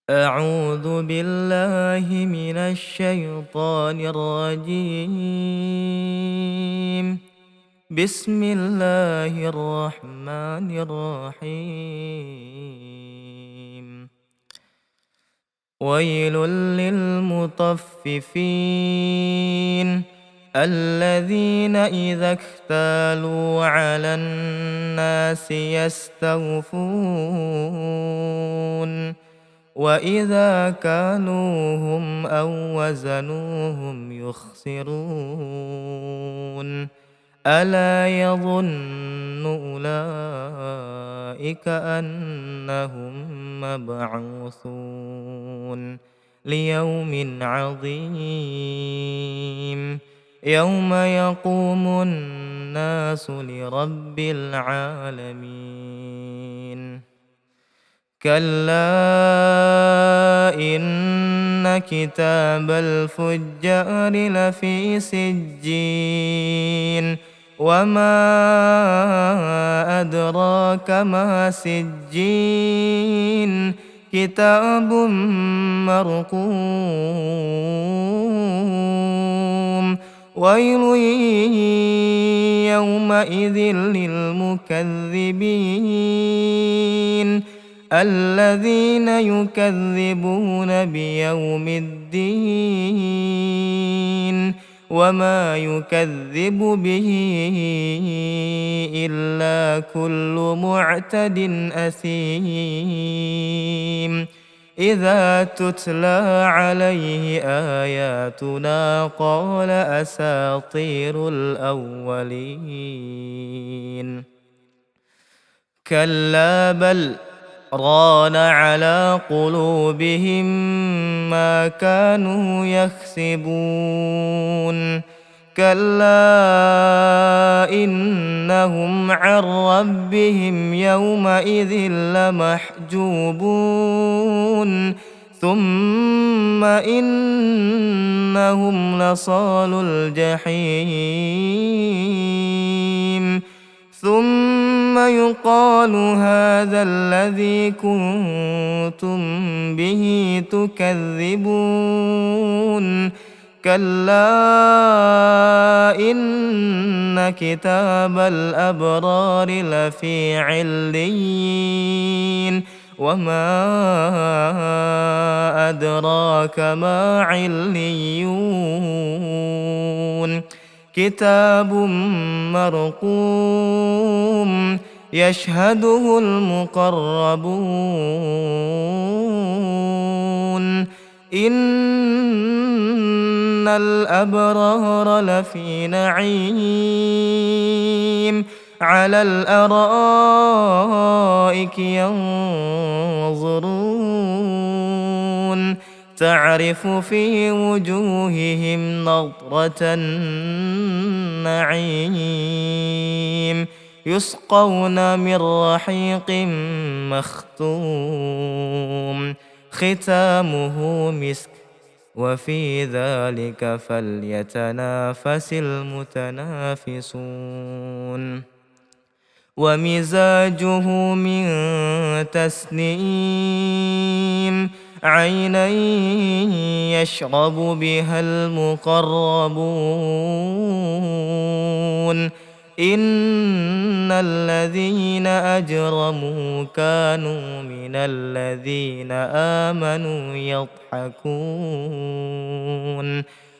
أعوذ بالله من الشيطان الرجيم. بسم الله الرحمن الرحيم. ويل للمطففين الذين إذا اكتالوا على الناس يستوفون وإذا كالوهم أو وزنوهم يخسرون ألا يظن أولئك أنهم مبعوثون ليوم عظيم يوم يقوم الناس لرب العالمين. كلا إن كتاب الفجار لفي سجين وما أدراك ما سجين كتاب مرقوم ويل يومئذ للمكذبين الذين يكذبون بيوم الدين وما يكذب به إلا كل معتد أثيم إذا تتلى عليه آياتنا قال أساطير الأولين. كلا بل ران على قلوبهم ما كانوا يكسبون كلا إنهم عن ربهم يومئذ لمحجوبون ثم إنهم لصالو الجحيم ثم يقال هذا الذي كنتم به تكذبون كلا إن كتاب الأبرار لفي عليين وما أدراك ما عليون كتاب مرقوم يشهده المقربون إن الأبرار لفي نعيم على الأرائك ينظرون تعرف في وجوههم نضرة النعيم يسقون من رحيق مختوم ختامه مسك وفي ذلك فليتنافس المتنافسون ومزاجه من تسنيم عينا يشرب بها المقربون إن الذين أجرموا كانوا من الذين آمنوا يضحكون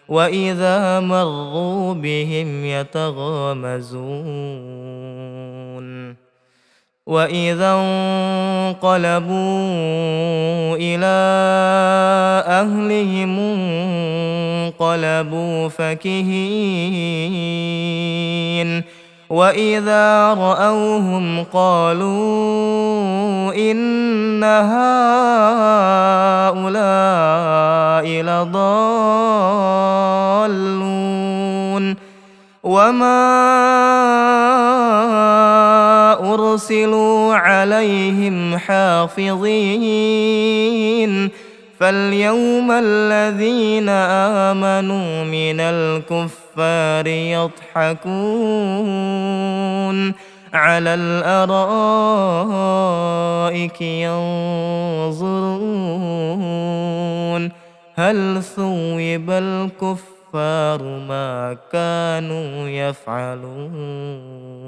وإذا مروا بهم يتغامزون وإذا انقلبوا إلى أهلهم انقلبوا فكهين وإذا رأوهم قالوا إن هؤلاء لضالون وما أرسلوا عليهم حافظين فاليوم الذين آمنوا من الكفار يضحكون على الأرائك ينظرون هل ثوب الكفار ما كانوا يفعلون.